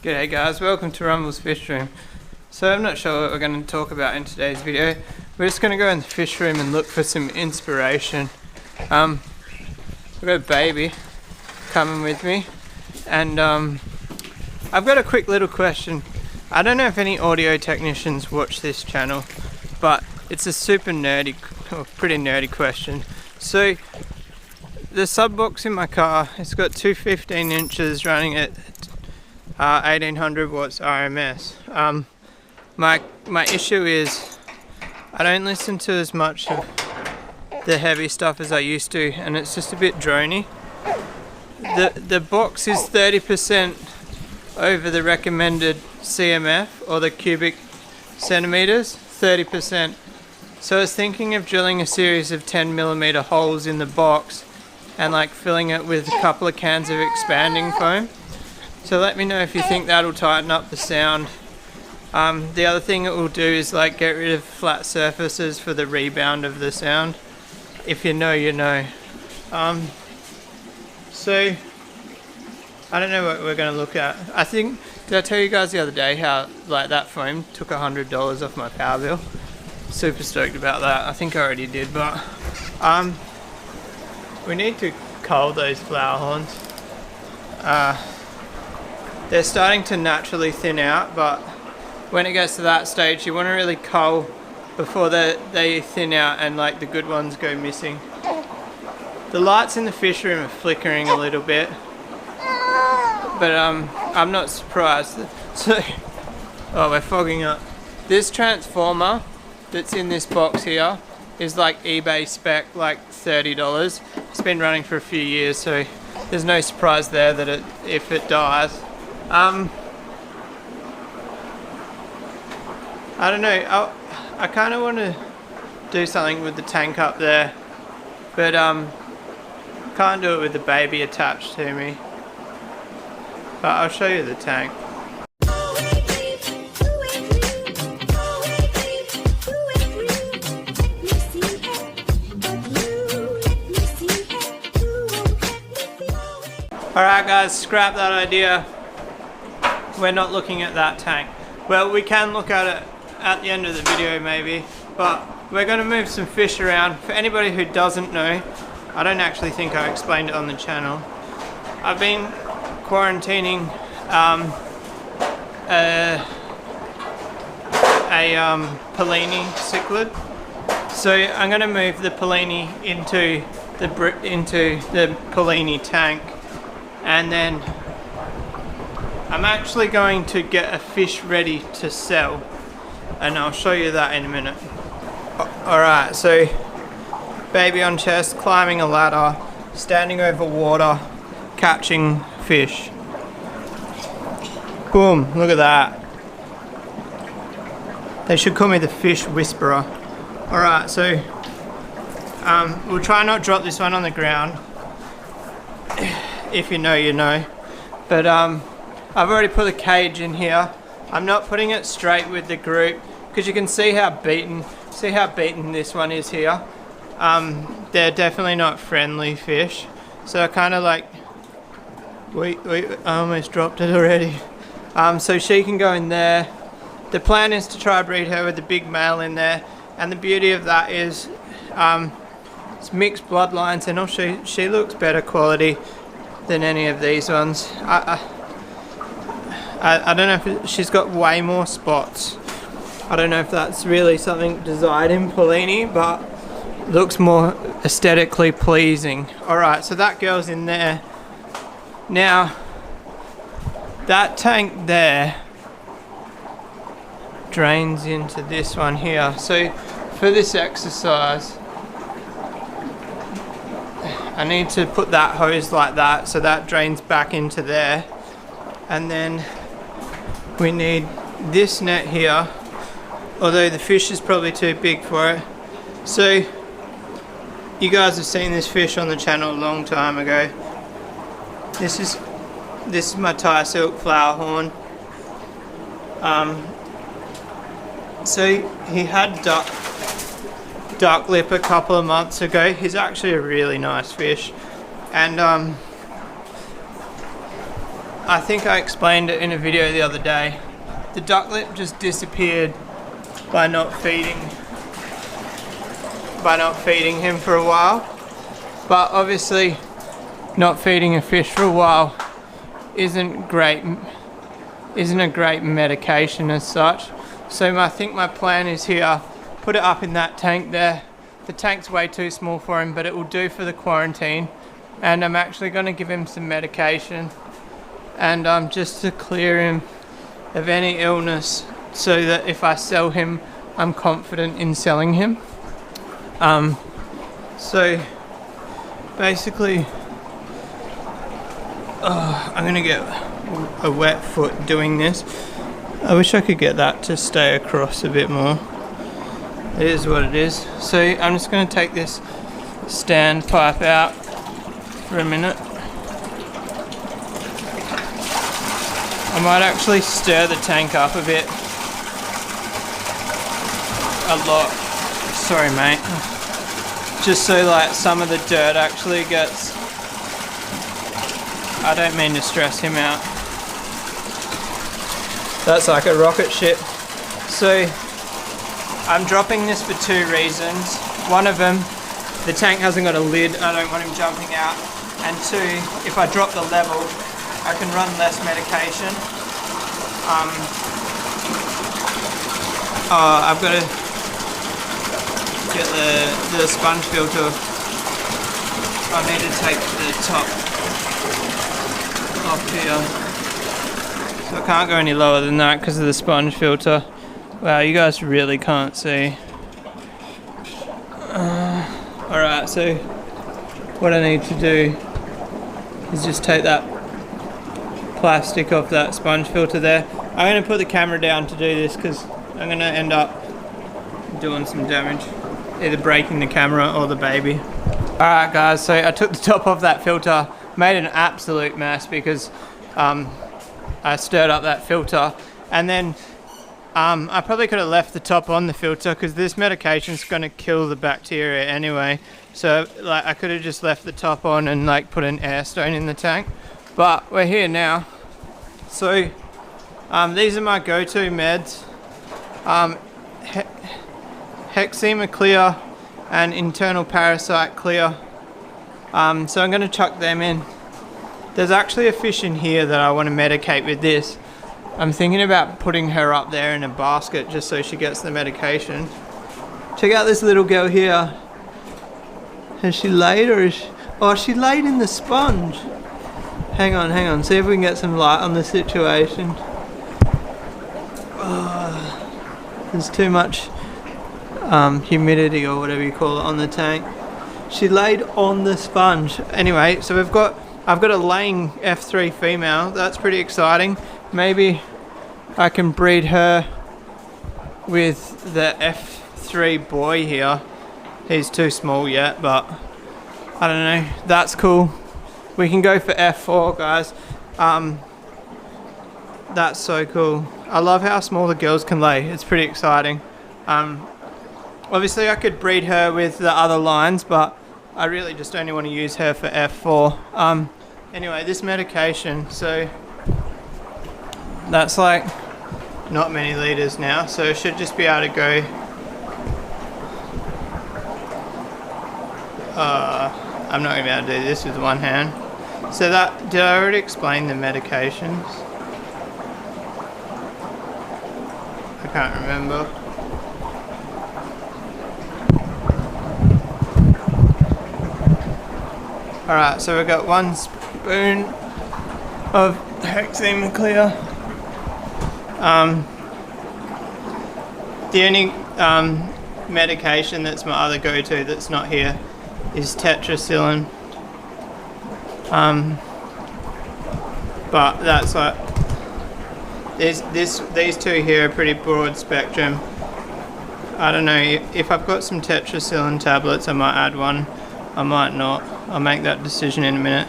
G'day guys, welcome to Rumble's Fish Room. So I'm not sure what we're going to talk about in today's video. We're just going to go in the fish room and look for some inspiration. I've got a baby coming with me, and I've got a quick little question. I don't know if any audio technicians watch this channel, but it's a super nerdy, or pretty nerdy question. So the sub box in my car, it's got two 15 inches running at 1800 watts RMS. My issue is I don't listen to as much of the heavy stuff as I used to, and it's just a bit drony. The box is 30% over the recommended CMF, or the cubic centimeters, 30%. So I was thinking of drilling a series of 10mm holes in the box and like filling it with a couple of cans of expanding foam. So let me know if you think that'll tighten up the sound. The other thing it will do is like get rid of flat surfaces for the rebound of the sound. If you know, you know. So I don't know what we're going to look at. I think, did I tell you guys the other day how like that foam took $100 off my power bill? Super stoked about that. I think I already did, but we need to cull those flower horns. They're starting to naturally thin out, but when it gets to that stage, you want to really cull before they thin out and like the good ones go missing. The lights in the fish room are flickering a little bit, but I'm not surprised. So, oh, we're fogging up. This transformer that's in this box here is like eBay spec, like $30. It's been running for a few years, so there's no surprise there that if it dies. I don't know, I kind of want to do something with the tank up there, but can't do it with the baby attached to me, but I'll show you the tank. Alright guys, scrap that idea. We're not looking at that tank. Well, we can look at it at the end of the video maybe, but we're going to move some fish around. For anybody who doesn't know, I don't actually think I explained it on the channel. I've been quarantining a Polini cichlid. So I'm going to move the Polini into the Polini tank, and then I'm actually going to get a fish ready to sell, and I'll show you that in a minute. Alright, so baby on chest, climbing a ladder, standing over water, catching fish. Boom, look at that. They should call me the fish whisperer. Alright, so we'll try not drop this one on the ground. If you know, you know. But I've already put a cage in here. I'm not putting it straight with the group because you can see how beaten this one is here. They're definitely not friendly fish. So I kind of like, I almost dropped it already. So she can go in there. The plan is to try breed her with the big male in there, and the beauty of that is it's mixed bloodlines, and also she looks better quality than any of these ones. I don't know if she's got way more spots. I don't know if that's really something desired in Polini, but looks more aesthetically pleasing. Alright, so that girl's in there. Now, that tank there drains into this one here. So for this exercise, I need to put that hose like that, so that drains back into there. And then we need this net here, although the fish is probably too big for it. So you guys have seen this fish on the channel a long time ago. This is my Thai silk flower horn. So he had duck lip a couple of months ago. He's actually a really nice fish, and I think I explained it in a video the other day. The duck lip just disappeared by not feeding him for a while. But obviously not feeding a fish for a while isn't a great medication as such. So I think my plan is here, put it up in that tank there. The tank's way too small for him, but it will do for the quarantine. And I'm actually going to give him some medication, and just to clear him of any illness, so that if I sell him, I'm confident in selling him. So basically, I'm going to get a wet foot doing this. I wish I could get that to stay across a bit more. It is what it is. So I'm just going to take this standpipe out for a minute. I might actually stir the tank up a bit. A lot. Sorry, mate. Just so like some of the dirt actually gets... I don't mean to stress him out. That's like a rocket ship. So I'm dropping this for 2 reasons. One of them, the tank hasn't got a lid, I don't want him jumping out. And 2, if I drop the level, I can run less medication. I've got to get the sponge filter. I need to take the top off here. So I can't go any lower than that because of the sponge filter. Wow, you guys really can't see. Alright, so what I need to do is just take that plastic off that sponge filter there. I'm going to put the camera down to do this because I'm going to end up doing some damage, either breaking the camera or the baby. Alright guys, so I took the top off that filter, made an absolute mess because I stirred up that filter, and then I probably could have left the top on the filter because this medication's going to kill the bacteria anyway. So like I could have just left the top on and like put an air stone in the tank. But we're here now. So these are my go-to meds. Hexema Clear and Internal Parasite Clear. So I'm going to chuck them in. There's actually a fish in here that I want to medicate with this. I'm thinking about putting her up there in a basket just so she gets the medication. Check out this little girl here. Has she laid or is she... Oh, she laid in the sponge. Hang on. See if we can get some light on the situation. Oh, there's too much humidity or whatever you call it on the tank. She laid on the sponge. Anyway, so I've got a laying F3 female. That's pretty exciting. Maybe I can breed her with the F3 boy here. He's too small yet, but I don't know. That's cool. We can go for F4, guys. That's so cool. I love how small the girls can lay. It's pretty exciting. Obviously I could breed her with the other lines, but I really just only want to use her for F4. Anyway, this medication, so that's like not many liters now, so it should just be able to go. I'm not going to be able to do this with one hand. So that, did I already explain the medications? I can't remember. Alright, so we've got 1 spoon of Hexema Clear. The only medication that's my other go-to that's not here is tetracycline. But that's like these two here are pretty broad spectrum. I don't know, if I've got some tetracycline tablets I might add one, I might not. I'll make that decision in a minute.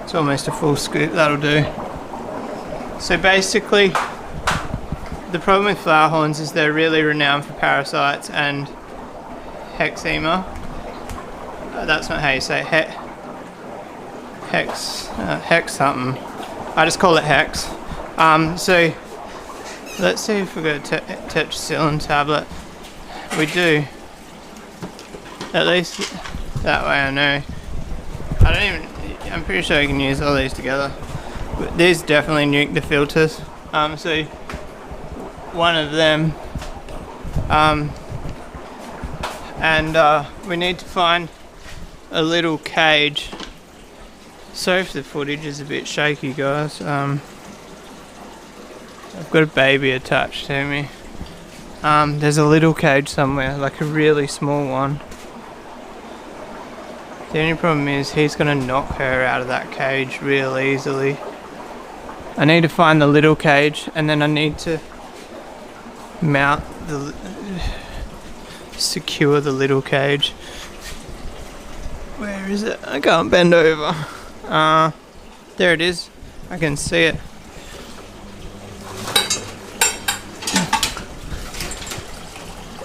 It's almost a full scoop, that'll do. So basically the problem with flower horns is they're really renowned for parasites and hexema. That's not how you say it. Hex something. I just call it Hex. So let's see if we've got a tetracycline tablet. We do. At least that way I know. I'm pretty sure you can use all these together. But these definitely nuke the filters. So one of them. And we need to find a little cage. Sorry if the footage is a bit shaky, guys. I've got a baby attached to me. There's a little cage somewhere, like a really small one. The only problem is he's gonna knock her out of that cage real easily. I need to find the little cage, and then I need to secure the little cage. Where is it? I can't bend over. There it is. I can see it.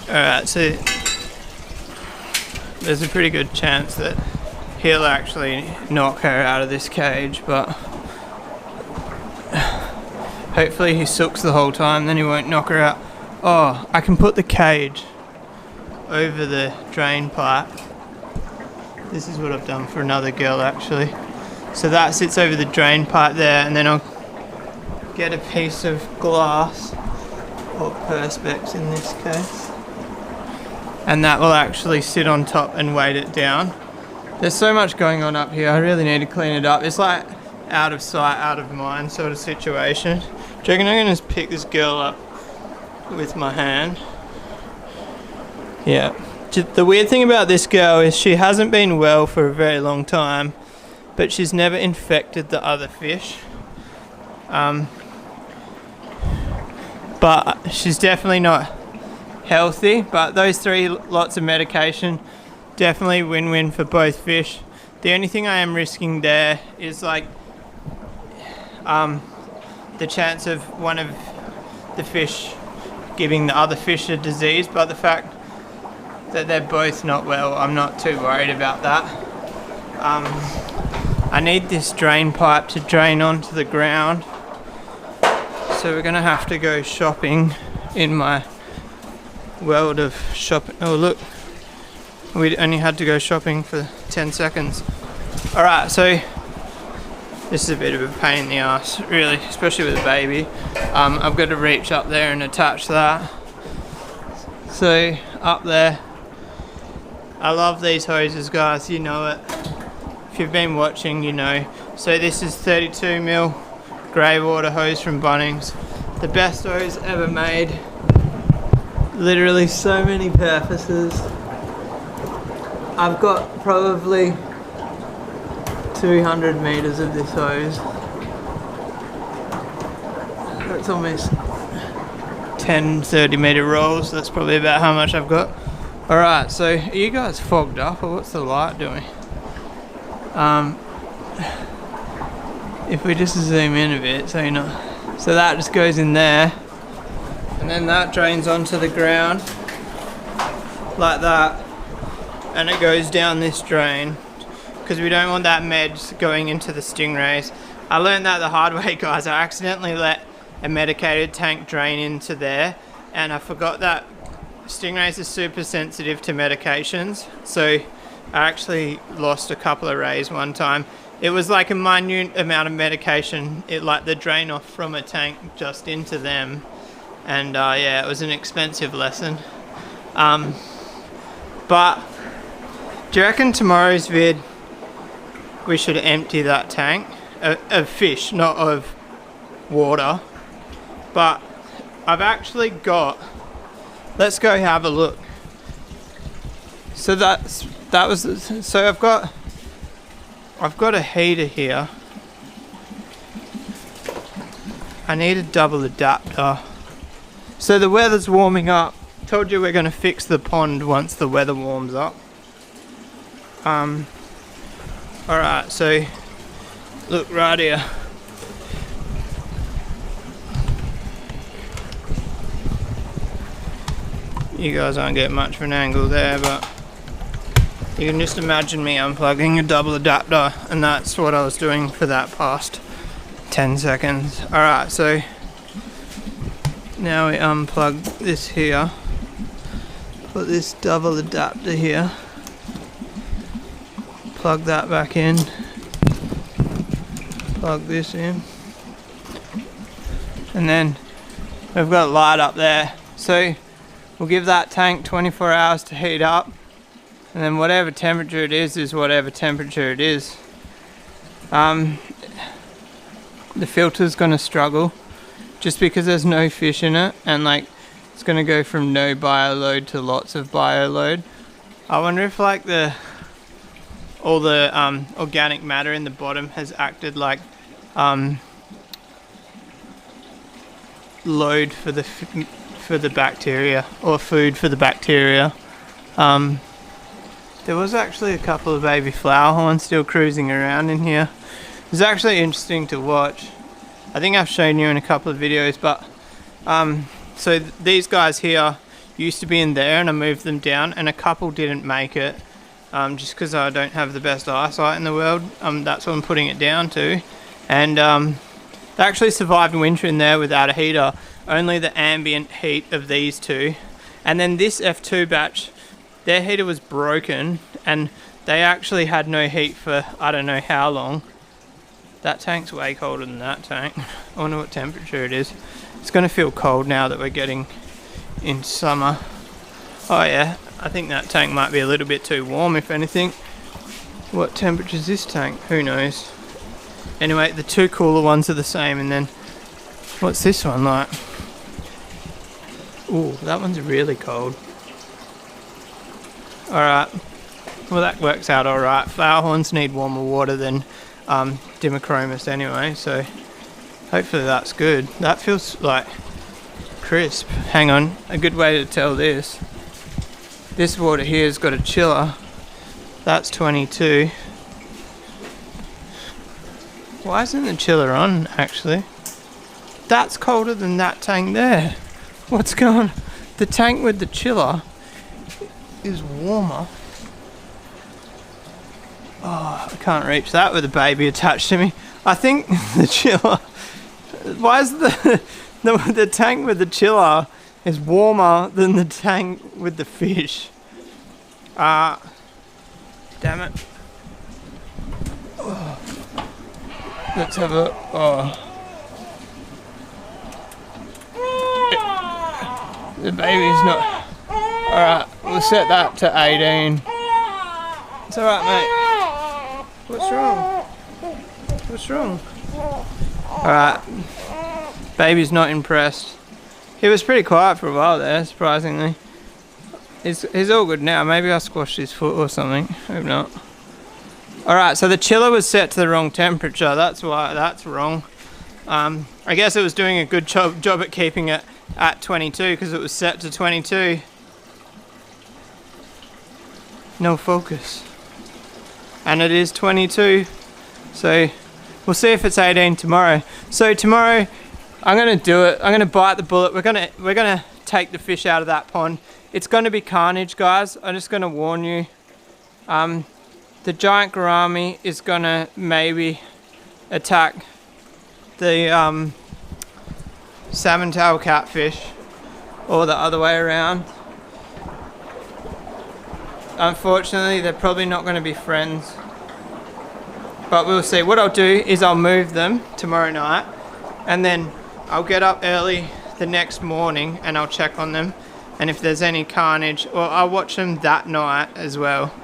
Alright, so there's a pretty good chance that he'll actually knock her out of this cage, but hopefully he sucks the whole time, then he won't knock her out. Oh, I can put the cage over the drain pipe. This is what I've done for another girl actually. So that sits over the drain pipe there, and then I'll get a piece of glass, or perspex in this case, and that will actually sit on top and weight it down. There's so much going on up here, I really need to clean it up. It's like out of sight, out of mind sort of situation. Do you reckon I'm going to just pick this girl up with my hand? Yeah. The weird thing about this girl is she hasn't been well for a very long time, but she's never infected the other fish. But she's definitely not healthy, but those 3 lots of medication, definitely win-win for both fish. The only thing I am risking there is like the chance of one of the fish giving the other fish a disease, but the fact that they're both not well, I'm not too worried about that. I need this drain pipe to drain onto the ground, so we're gonna have to go shopping in my world of shopping. Oh look, we only had to go shopping for 10 seconds. Alright, so this is a bit of a pain in the ass, really, especially with a baby. I've got to reach up there and attach that. So up there, I love these hoses, guys, you know it. If you've been watching, you know. So this is 32mm grey water hose from Bunnings. The best hose ever made. Literally so many purposes. I've got probably 200 meters of this hose. That's almost 10 30-meter rolls. That's probably about how much I've got. Alright, so are you guys fogged up, or what's the light doing? If we just zoom in a bit, so you know. So that just goes in there, and then that drains onto the ground like that, and it goes down this drain, because we don't want that meds going into the stingrays. I learned that the hard way, guys. I accidentally let a medicated tank drain into there, and I forgot that stingrays are super sensitive to medications, so I actually lost a couple of rays one time. It was like a minute amount of medication, it like the drain off from a tank just into them, and yeah, it was an expensive lesson. But do you reckon tomorrow's vid we should empty that tank of fish, not of water? But I've actually got, let's go have a look. So I've got a heater here. I need a double adapter. So the weather's warming up. Told you we're going to fix the pond once the weather warms up. Alright, so look right here. You guys aren't getting much of an angle there, but you can just imagine me unplugging a double adapter, and that's what I was doing for that past 10 seconds. Alright, so now we unplug this here. Put this double adapter here. Plug that back in. Plug this in. And then we've got a light up there. So we'll give that tank 24 hours to heat up. And then whatever temperature it is whatever temperature it is. The filter's gonna struggle just because there's no fish in it, and like it's gonna go from no bio load to lots of bio load. I wonder if like all the organic matter in the bottom has acted like load for the bacteria, or food for the bacteria. There was actually a couple of baby flower horns still cruising around in here. It's actually interesting to watch. I think I've shown you in a couple of videos, but so these guys here used to be in there and I moved them down, and a couple didn't make it just because I don't have the best eyesight in the world. That's what I'm putting it down to. And they actually survived winter in there without a heater, only the ambient heat of these two. And then this F2 batch, their heater was broken and they actually had no heat for I don't know how long. That tank's way colder than that tank. I wonder what temperature it is. It's gonna feel cold now that we're getting in summer. Oh yeah, I think that tank might be a little bit too warm if anything. What temperature is this tank? Who knows? Anyway, the two cooler ones are the same, and then what's this one like? Ooh, that one's really cold. Alright, well that works out alright. Flower horns need warmer water than Dimachromis anyway, so hopefully that's good. That feels like crisp. Hang on, a good way to tell this. This water here has got a chiller. That's 22. Why isn't the chiller on actually? That's colder than that tank there. What's going on? The tank with the chiller is warmer. Oh, I can't reach that with a baby attached to me. I think the chiller... Why is the tank with the chiller is warmer than the tank with the fish? Damn it. Oh. Let's have a... Oh. The baby's not... Alright, we'll set that to 18. It's alright, mate. What's wrong? What's wrong? Alright. Baby's not impressed. He was pretty quiet for a while there, surprisingly. He's all good now. Maybe I squashed his foot or something. Hope not. Alright, so the chiller was set to the wrong temperature. That's why that's wrong. I guess it was doing a good job at keeping it at 22 because it was set to 22. No focus. And it is 22. So we'll see if it's 18 tomorrow. So tomorrow I'm gonna do it. I'm gonna bite the bullet. We're gonna take the fish out of that pond. It's gonna be carnage, guys. I'm just gonna warn you. The giant gourami is gonna maybe attack the salmon tail catfish, or the other way around. Unfortunately, they're probably not going to be friends, but we'll see. What I'll do is I'll move them tomorrow night, and then I'll get up early the next morning and I'll check on them, and if there's any carnage, or I'll watch them that night as well.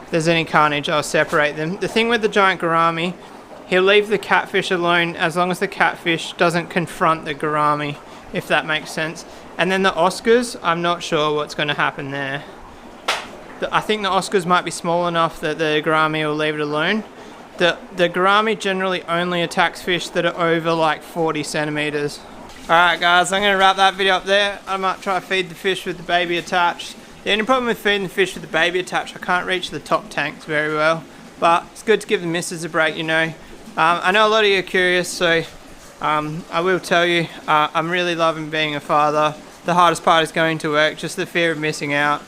If there's any carnage, I'll separate them. The thing with the giant gourami, he'll leave the catfish alone as long as the catfish doesn't confront the gourami, if that makes sense. And then the Oscars, I'm not sure what's going to happen there. I think the Oscars might be small enough that the gourami will leave it alone. The gourami generally only attacks fish that are over like 40 centimeters. Alright guys, I'm going to wrap that video up there. I might try to feed the fish with the baby attached. The only problem with feeding the fish with the baby attached, I can't reach the top tanks very well. But it's good to give the missus a break, you know. I know a lot of you are curious, so I will tell you, I'm really loving being a father. The hardest part is going to work, just the fear of missing out.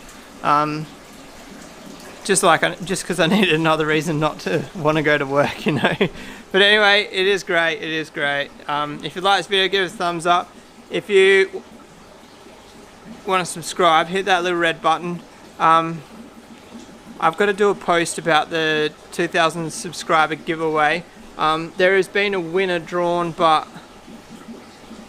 just because I need another reason not to want to go to work, you know. But anyway, it is great. It is great. If you like this video, give it a thumbs up. If you want to subscribe, hit that little red button. I've got to do a post about the 2,000 subscriber giveaway. There has been a winner drawn, but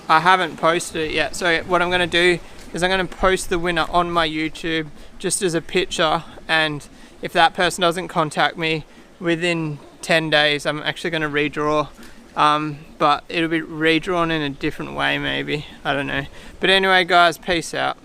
I haven't posted it yet. So what I'm going to do is I'm going to post the winner on my YouTube just as a picture, and if that person doesn't contact me within 10 days, I'm actually going to redraw. But it'll be redrawn in a different way maybe. I don't know. But anyway guys, peace out.